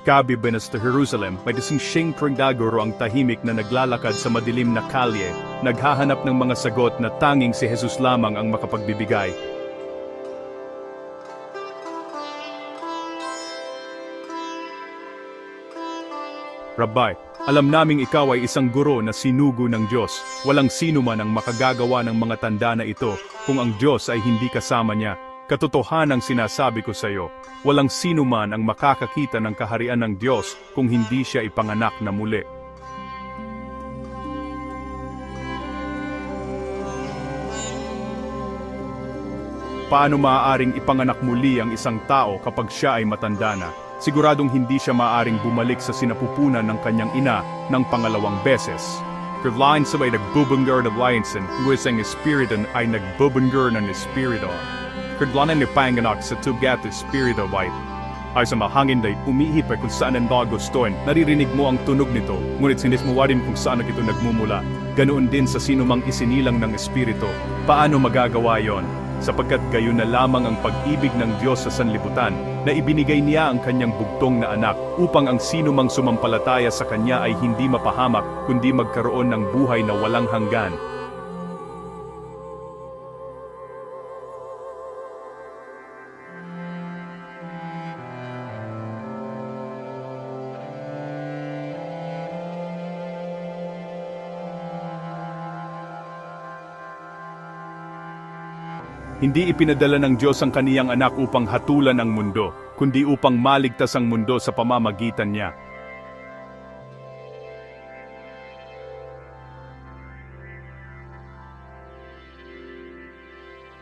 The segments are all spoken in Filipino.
Gabi benas to Jerusalem, may dising siyempre dagoro ang tahimik na naglalakad sa madilim na kalye, naghahanap ng mga sagot na tanging si Jesus lamang ang makapagbibigay. Rabbi, alam naming ikaw ay isang guro na sinugo ng Diyos. Walang sino man ang makagagawa ng mga tanda na ito kung ang Diyos ay hindi kasama niya. Katotohanang sinasabi ko sa iyo, walang sino man ang makakakita ng kaharian ng Diyos kung hindi siya ipanganak na muli. Paano maaaring ipanganak muli ang isang tao kapag siya ay matanda na? Siguradong hindi siya maaaring bumalik sa sinapupunan ng kanyang ina ng pangalawang beses. Kurlain sabay nagbubunggar ng liansin, luwisang espiritan ay nagbubunggar ng espiriton. Kurlanan ni panganak sa tugat espirito white. Ay sa mahangin day umihip ay kung saan ang gustuin, naririnig mo ang tunog nito, ngunit sinis mo rin kung saan ito nagmumula. Ganoon din sa sinumang isinilang ng espiritu. Paano magagawa yon? Sapagkat gayon na lamang ang pag-ibig ng Diyos sa sanlibutan, na ibinigay niya ang kanyang bugtong na anak, upang ang sinumang sumampalataya sa kanya ay hindi mapahamak, kundi magkaroon ng buhay na walang hanggan. Hindi ipinadala ng Diyos ang kaniyang anak upang hatulan ang mundo, kundi upang maligtas ang mundo sa pamamagitan niya.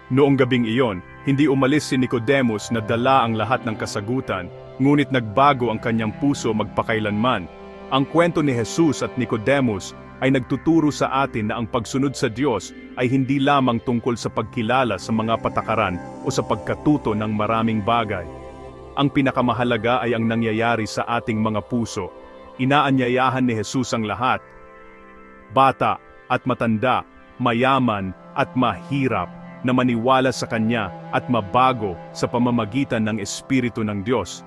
Noong gabing iyon, hindi umalis si Nicodemus na dala ang lahat ng kasagutan, ngunit nagbago ang kanyang puso magpakailanman. Ang kwento ni Jesus at Nicodemus ay nagtuturo sa atin na ang pagsunod sa Diyos ay hindi lamang tungkol sa pagkilala sa mga patakaran o sa pagkatuto ng maraming bagay. Ang pinakamahalaga ay ang nangyayari sa ating mga puso. Inaanyayahan ni Jesus ang lahat, bata at matanda, mayaman at mahirap, na maniwala sa Kanya at mabago sa pamamagitan ng Espiritu ng Diyos.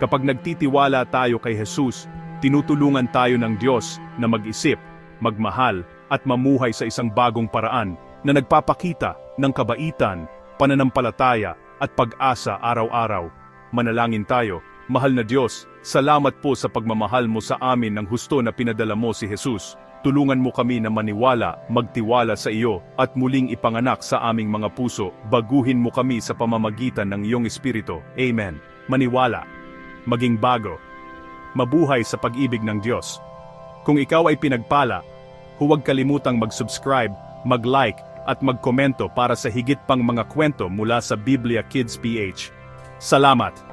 Kapag nagtitiwala tayo kay Jesus, tinutulungan tayo ng Diyos na mag-isip, magmahal, at mamuhay sa isang bagong paraan na nagpapakita ng kabaitan, pananampalataya, at pag-asa araw-araw. Manalangin tayo. Mahal na Diyos, salamat po sa pagmamahal mo sa amin ng husto na pinadala mo si Jesus. Tulungan mo kami na maniwala, magtiwala sa iyo, at muling ipanganak sa aming mga puso. Baguhin mo kami sa pamamagitan ng iyong Espiritu. Amen. Maniwala. Maging bago. Mabuhay sa pag-ibig ng Diyos. Kung ikaw ay pinagpala, huwag kalimutang mag-subscribe, mag-like, at magkomento para sa higit pang mga kwento mula sa Biblia Kids PH. Salamat!